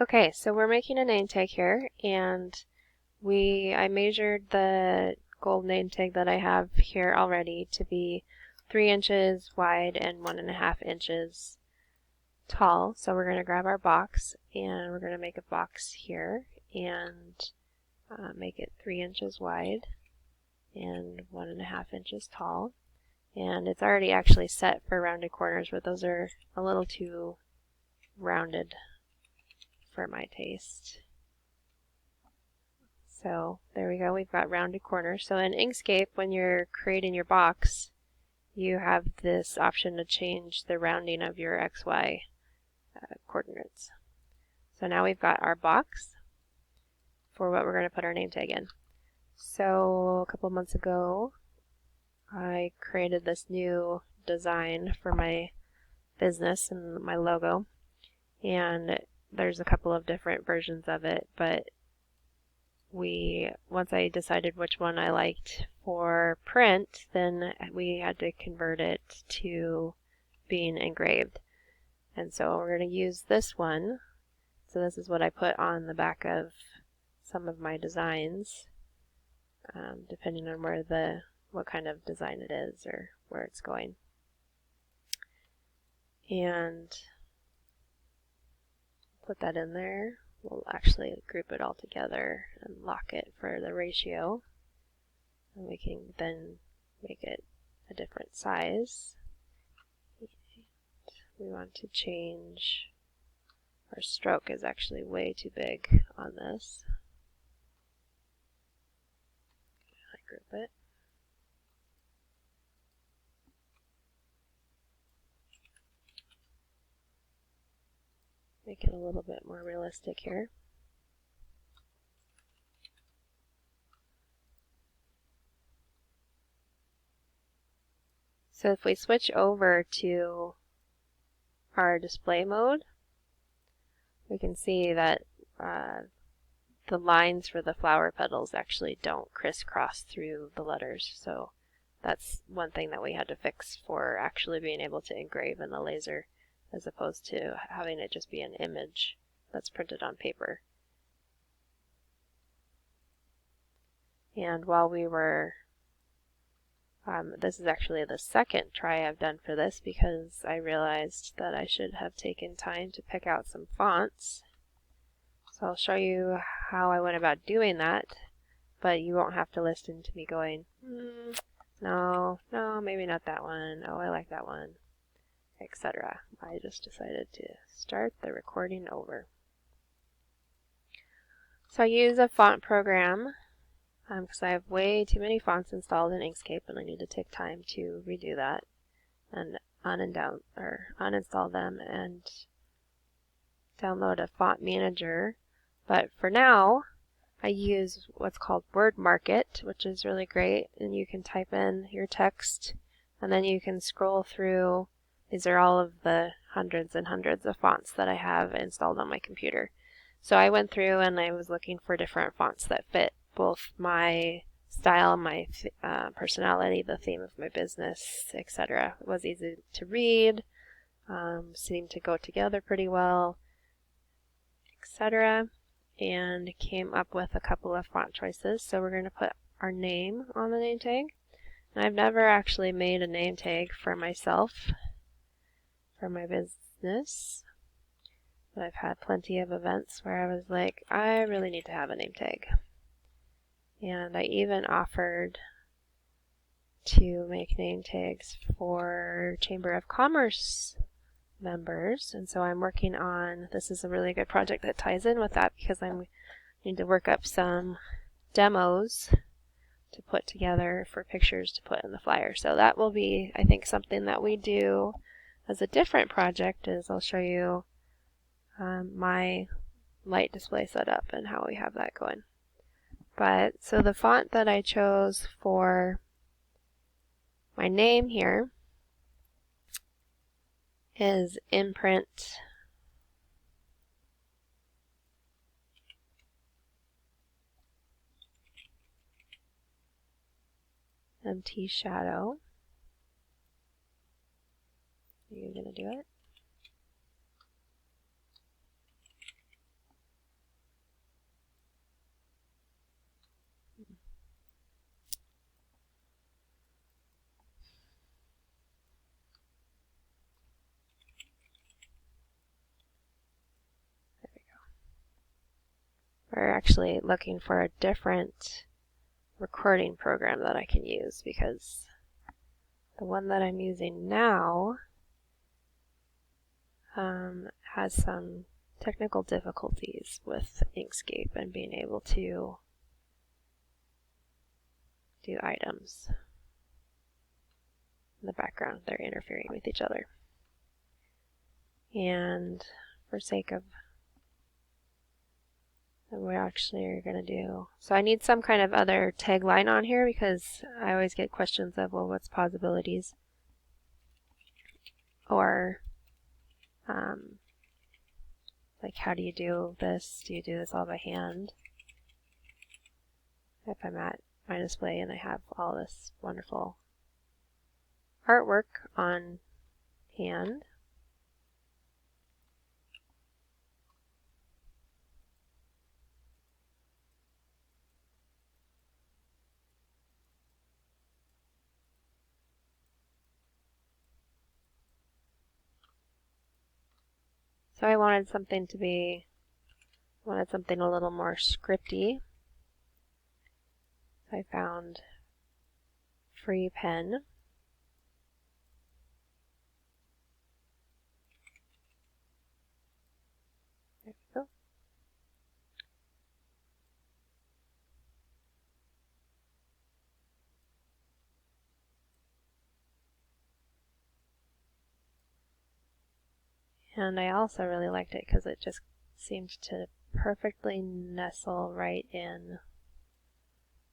Okay, so we're making a name tag here, and I measured the gold name tag that I have here already to be 3 inches wide and 1.5 inches tall. So we're going to grab our box and we're going to make a box here and make it 3 inches wide and 1.5 inches tall. And it's already actually set for rounded corners, but those are a little too rounded for my taste. So there we go, we've got rounded corners. So in Inkscape, when you're creating your box, you have this option to change the rounding of your XY coordinates. So now we've got our box for what we're going to put our name tag in. So a couple months ago, I created this new design for my business and my logo, and there's a couple of different versions of it, but once I decided which one I liked for print, then we had to convert it to being engraved. And so we're going to use this one. So this is what I put on the back of some of my designs, depending on what kind of design it is or where it's going. And put that in there. We'll actually group it all together and lock it for the ratio. And we can then make it a different size. We want to change, our stroke is actually way too big on this. I group it. Make it a little bit more realistic here. So if we switch over to our display mode, we can see that the lines for the flower petals actually don't crisscross through the letters. So that's one thing that we had to fix for actually being able to engrave in the laser, as opposed to having it just be an image that's printed on paper. And while we were, this is actually the second try I've done for this, because I realized that I should have taken time to pick out some fonts. So I'll show you how I went about doing that, but you won't have to listen to me going, no, maybe not that one, oh, I like that one, etc. I just decided to start the recording over. So I use a font program because I have way too many fonts installed in Inkscape, and I need to take time to redo that and uninstall them and download a font manager. But for now, I use what's called Word Market, which is really great, and you can type in your text and then you can scroll through. These are all of the hundreds and hundreds of fonts that I have installed on my computer. So I went through and I was looking for different fonts that fit both my style, my personality, the theme of my business, etc. It was easy to read, seemed to go together pretty well, etc. And came up with a couple of font choices. So we're going to put our name on the name tag. And I've never actually made a name tag for myself, for my business. But I've had plenty of events where I was like, I really need to have a name tag. And I even offered to make name tags for Chamber of Commerce members, and so I'm working on, this is a really good project that ties in with that, because I need to work up some demos to put together for pictures to put in the flyer. So that will be, I think, something that we do as a different project, is I'll show you my light display setup and how we have that going. But so the font that I chose for my name here is Imprint MT Shadow. Are you going to do it? We're actually looking for a different recording program that I can use because the one that I'm using now has some technical difficulties with Inkscape and being able to do items in the background. They're interfering with each other. And for sake of we actually are going to do, so I need some kind of other tagline on here because I always get questions of, well, what's Pauseibilities? Or like, how do you do this? Do you do this all by hand? If I'm at my display and I have all this wonderful artwork on hand. So I wanted something a little more scripty. So I found free pen. There we go. And I also really liked it because it just seemed to perfectly nestle right in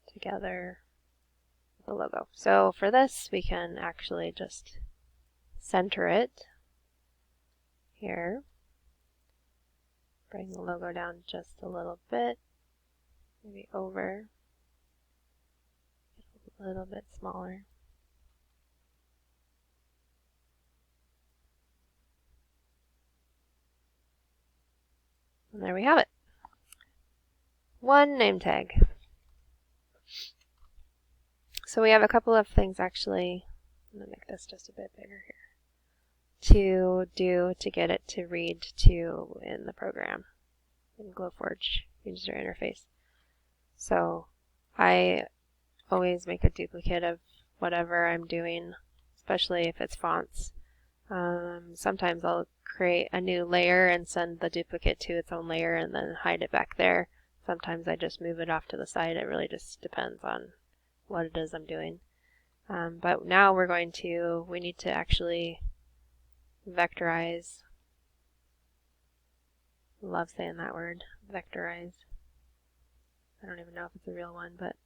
together with the logo. So for this, we can actually just center it here. Bring the logo down just a little bit, maybe over, a little bit smaller. And there we have it. One name tag. So we have a couple of things actually, I'm going to make this just a bit bigger here, to do to get it to read to in the program, in Glowforge user interface. So I always make a duplicate of whatever I'm doing, especially if it's fonts. Sometimes I'll create a new layer and send the duplicate to its own layer and then hide it back there. Sometimes I just move it off to the side. It really just depends on what it is I'm doing. But now we need to actually vectorize. Love saying that word, vectorize. I don't even know if it's a real one, but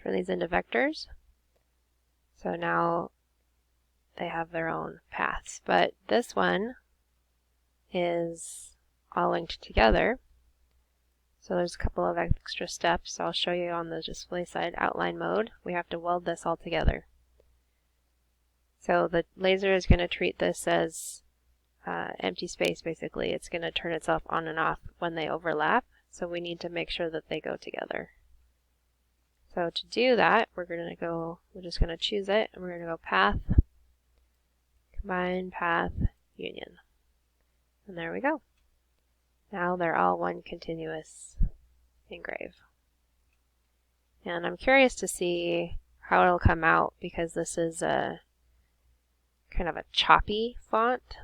turn these into vectors. So now they have their own paths. But this one is all linked together. So there's a couple of extra steps I'll show you on the display side. Outline mode, we have to weld this all together. So the laser is going to treat this as empty space basically. It's going to turn itself on and off when they overlap. So we need to make sure that they go together. So to do that, we're just going to choose it and we're going to go path, combine, path, union. And there we go. Now they're all one continuous engrave. And I'm curious to see how it'll come out because this is a kind of a choppy font.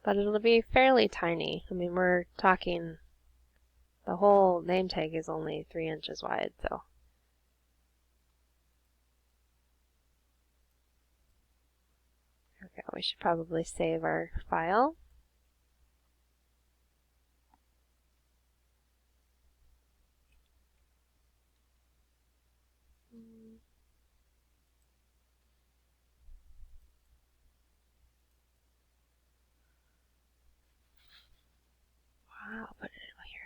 But it'll be fairly tiny. I mean, we're talking, the whole name tag is only 3 inches wide, so. There we go. We should probably save our file. Wow, put it in here.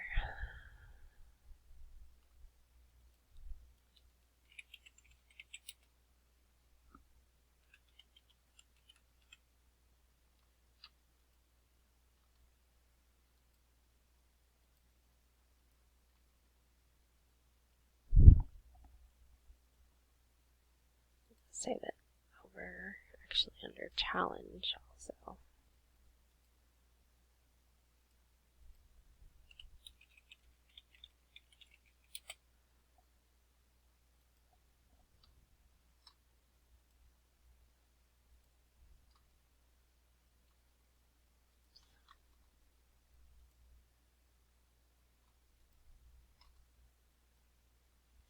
Save it over, actually under challenge also.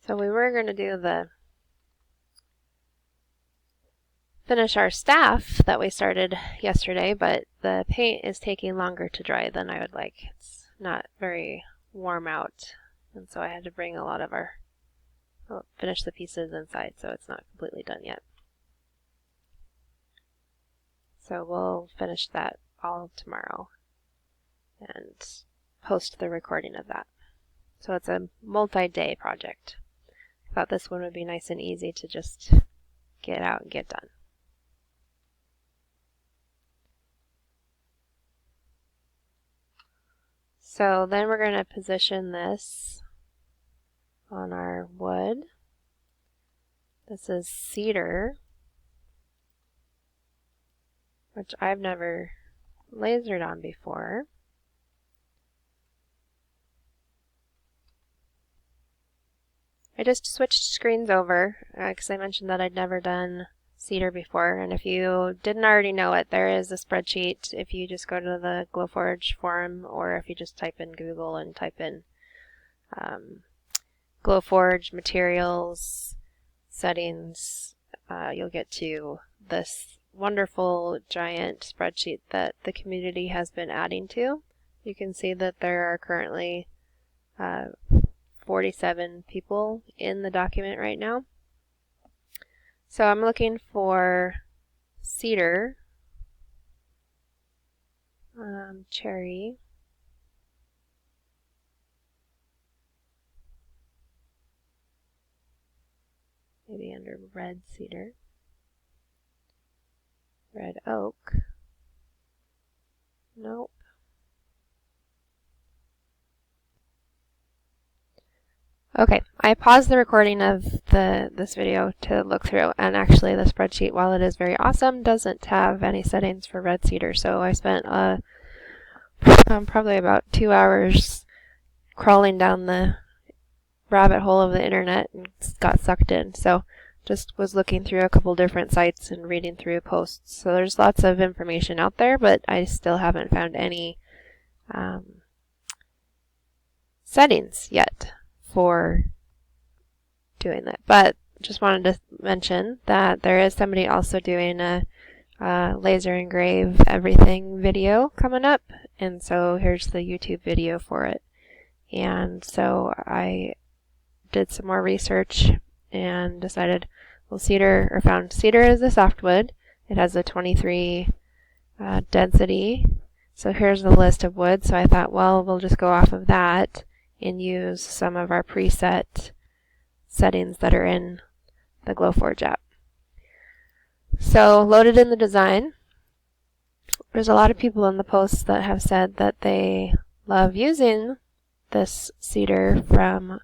So we were going to do finish our staff that we started yesterday, but the paint is taking longer to dry than I would like. It's not very warm out, and so I had to bring a lot of finish the pieces inside, so it's not completely done yet. So we'll finish that all tomorrow and post the recording of that. So it's a multi-day project. I thought this one would be nice and easy to just get out and get done. So then we're going to position this on our wood. This is cedar, which I've never lasered on before. I just switched screens over because I mentioned that I'd never done cedar before, and if you didn't already know it, there is a spreadsheet if you just go to the Glowforge forum, or if you just type in Google and type in Glowforge materials settings, you'll get to this wonderful giant spreadsheet that the community has been adding to. You can see that there are currently 47 people in the document right now. So I'm looking for cedar, cherry, maybe under red cedar, red oak, nope. Okay, I paused the recording of this video to look through, and actually the spreadsheet, while it is very awesome, doesn't have any settings for red cedar, so I spent probably about 2 hours crawling down the rabbit hole of the internet and got sucked in. So just was looking through a couple different sites and reading through posts. So there's lots of information out there, but I still haven't found any settings yet for doing that. But just wanted to mention that there is somebody also doing a laser engrave everything video coming up, and so here's the YouTube video for it. And so I did some more research and decided, well, found cedar is a softwood. It has a 23 density. So here's the list of wood. So I thought, well, we'll just go off of that and use some of our preset settings that are in the Glowforge app. So loaded in the design. There's a lot of people in the posts that have said that they love using this cedar from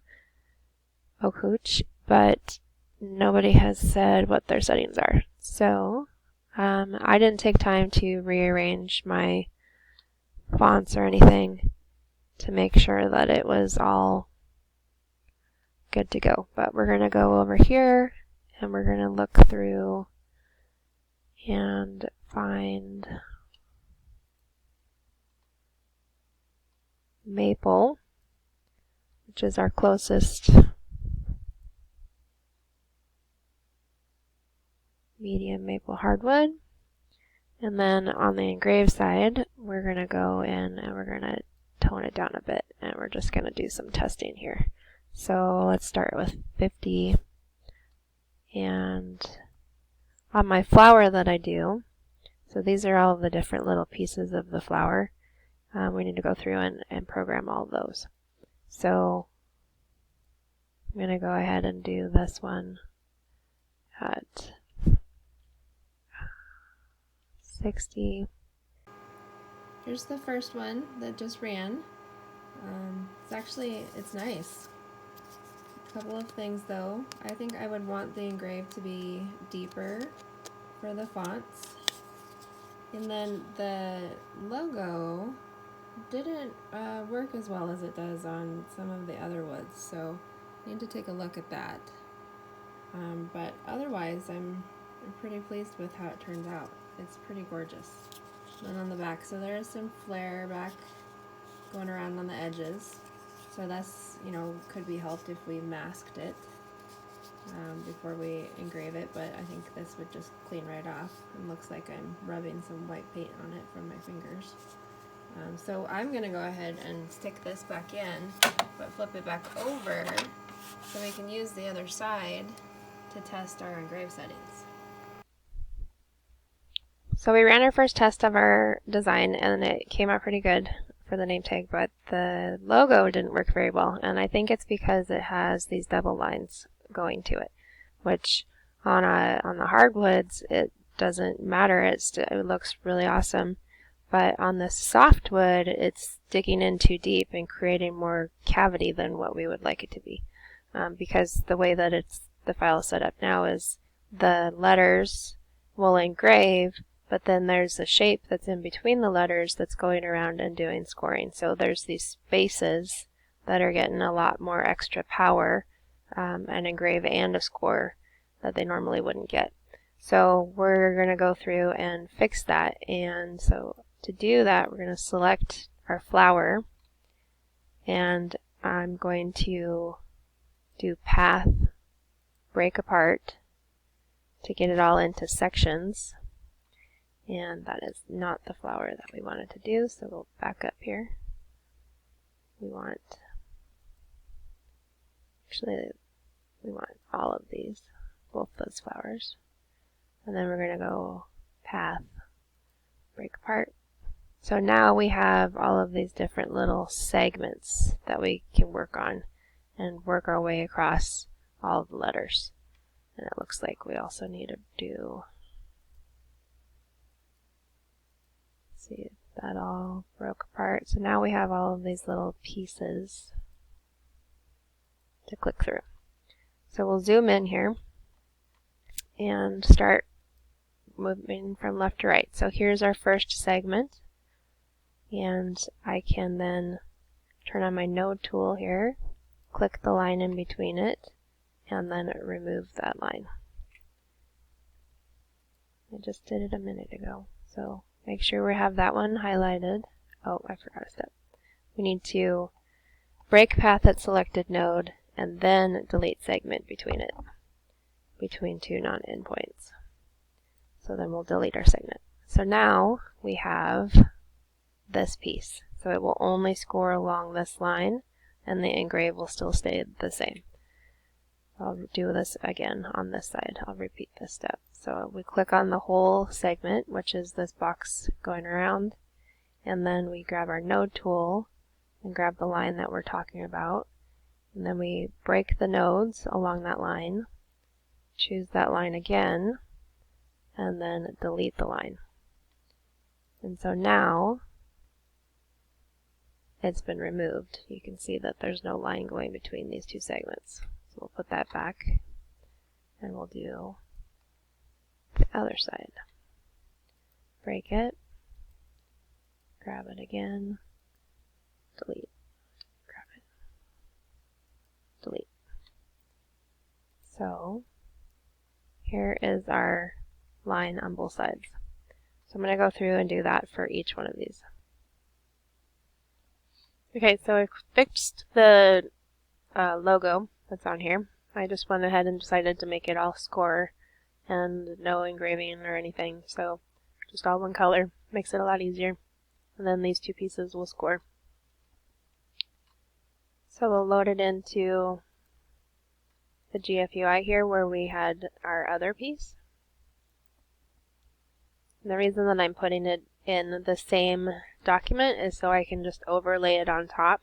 Ocooch, but nobody has said what their settings are. So I didn't take time to rearrange my fonts or anything to make sure that it was all good to go. But we're going to go over here and we're going to look through and find maple, which is our closest medium maple hardwood. And then on the engraved side, we're going to go in and we're going to tone it down a bit, and we're just going to do some testing here. So let's start with 50. And on my flower that I do, so these are all the different little pieces of the flower. We need to go through and program all of those. So I'm going to go ahead and do this one at 60. Here's the first one that just ran. It's nice. A couple of things though. I think I would want the engrave to be deeper for the fonts. And then the logo didn't work as well as it does on some of the other woods, so I need to take a look at that. But otherwise, I'm pretty pleased with how it turns out. It's pretty gorgeous. And on the back, so there is some flare back going around on the edges. So that's, you know, could be helped if we masked it before we engrave it, but I think this would just clean right off. It looks like I'm rubbing some white paint on it from my fingers. So I'm going to go ahead and stick this back in, but flip it back over so we can use the other side to test our engrave settings. So we ran our first test of our design and it came out pretty good for the name tag, but the logo didn't work very well, and I think it's because it has these double lines going to it, which on the hardwoods it doesn't matter. It looks really awesome, but on the softwood it's digging in too deep and creating more cavity than what we would like it to be, because the way that the file is set up now is the letters will engrave, but then there's a shape that's in between the letters that's going around and doing scoring. So there's these spaces that are getting a lot more extra power, an engrave and a score that they normally wouldn't get. So we're going to go through and fix that. And so to do that, we're going to select our flower, and I'm going to do path, break apart to get it all into sections. And that is not the flower that we wanted to do, so we'll back up here. We want all of these, both those flowers. And then we're going to go path, break apart. So now we have all of these different little segments that we can work on and work our way across all of the letters. And it looks like we also need to do, see if that all broke apart. So now we have all of these little pieces to click through. So we'll zoom in here and start moving from left to right. So here's our first segment, and I can then turn on my node tool here, click the line in between it, and then remove that line. I just did it a minute ago, so make sure we have that one highlighted. Oh, I forgot a step. We need to break path at selected node and then delete segment between it, between two non-endpoints. So then we'll delete our segment. So now we have this piece. So it will only score along this line, and the engrave will still stay the same. I'll do this again on this side. I'll repeat this step. So we click on the whole segment, which is this box going around, and then we grab our node tool and grab the line that we're talking about, and then we break the nodes along that line, choose that line again, and then delete the line. And so now it's been removed. You can see that there's no line going between these two segments. So we'll put that back, and we'll do the other side. Break it, grab it again, delete, grab it, delete. So here is our line on both sides. So I'm going to go through and do that for each one of these. Okay, so I fixed the logo that's on here. I just went ahead and decided to make it all score and no engraving or anything, so just all one color makes it a lot easier. And then these two pieces will score. So we'll load it into the GFUI here where we had our other piece. And the reason that I'm putting it in the same document is so I can just overlay it on top.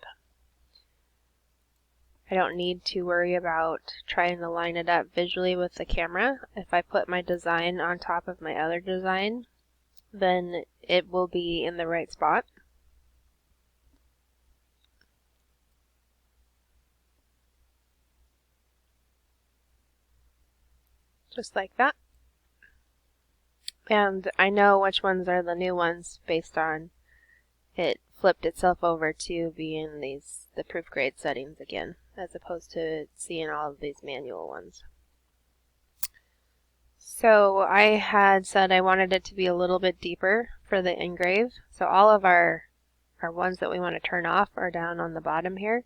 I don't need to worry about trying to line it up visually with the camera. If I put my design on top of my other design, then it will be in the right spot. Just like that. And I know which ones are the new ones based on it flipped itself over to being the proof grade settings again, as opposed to seeing all of these manual ones. So I had said I wanted it to be a little bit deeper for the engrave. So all of our ones that we want to turn off are down on the bottom here.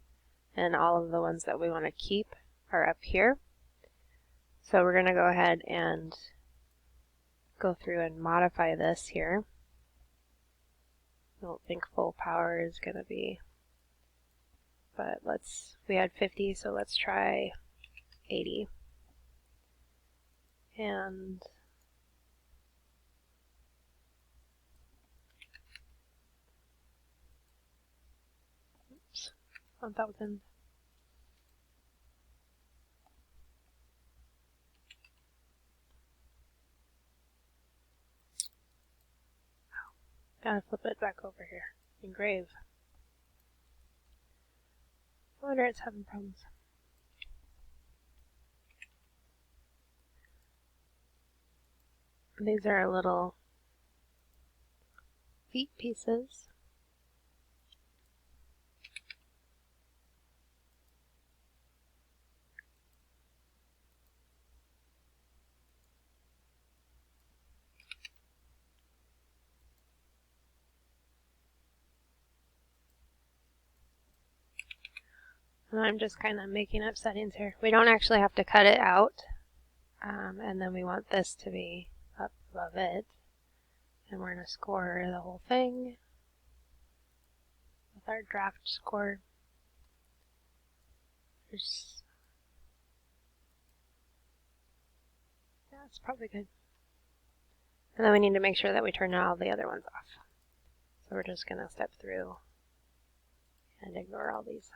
and all of the ones that we want to keep are up here. So we're going to go ahead and go through and modify this here. I don't think full power is going to be, but we had 50, so let's try 80. And oops, 1,000. Gotta flip it back over here. Engrave. I wonder it's having problems. These are little feet pieces. And I'm just kind of making up settings here. We don't actually have to cut it out. And then we want this to be up above it. And we're going to score the whole thing with our draft score. That's probably good. And then we need to make sure that we turn all the other ones off. So we're just going to step through and ignore all these.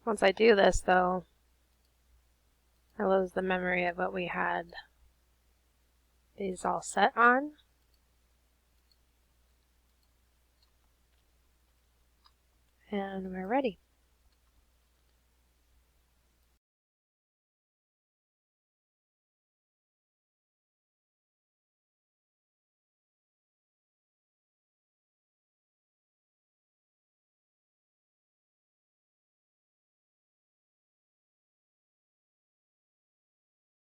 Once I do this, though, I lose the memory of what we had these all set on. And we're ready.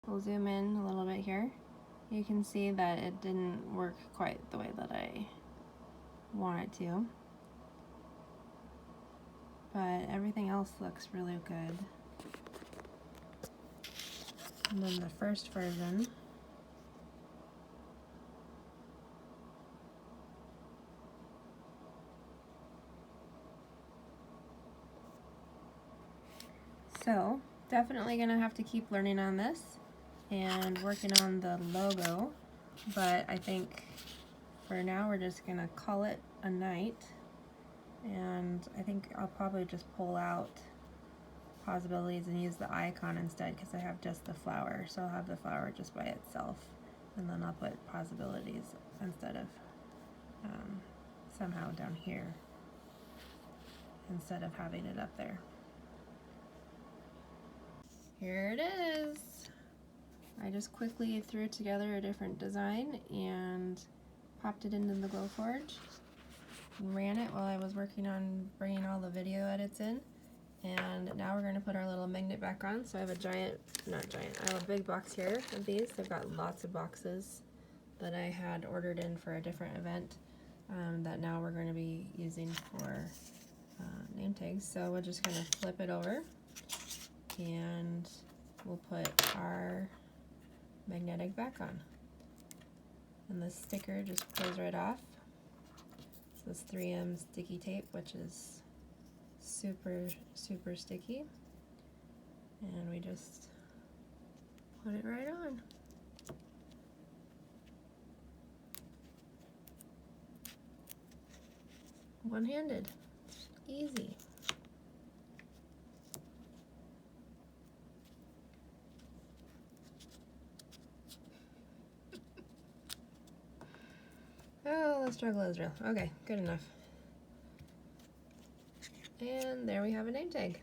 We'll zoom in a little bit here. You can see that it didn't work quite the way that I want it to. But everything else looks really good. And then the first version. So, definitely gonna have to keep learning on this and working on the logo, but I think for now we're just gonna call it a night, and I think I'll probably just pull out Pauseibilities and use the icon instead because I have just the flower, so I'll have the flower just by itself, and then I'll put Pauseibilities instead of somehow down here instead of having it up there. Here it is. I just quickly threw together a different design and popped it into the Glowforge, ran it while I was working on bringing all the video edits in, and now we're going to put our little magnet back on. So I have a I have a big box here of these. I've got lots of boxes that I had ordered in for a different event that now we're going to be using for name tags. So we're just going to flip it over and we'll put our magnetic back on. And the sticker just pulls right off. It's this 3M sticky tape, which is super, super sticky. And we just put it right on. One-handed. Easy. Oh, the struggle is real. Okay, good enough. And there we have a name tag.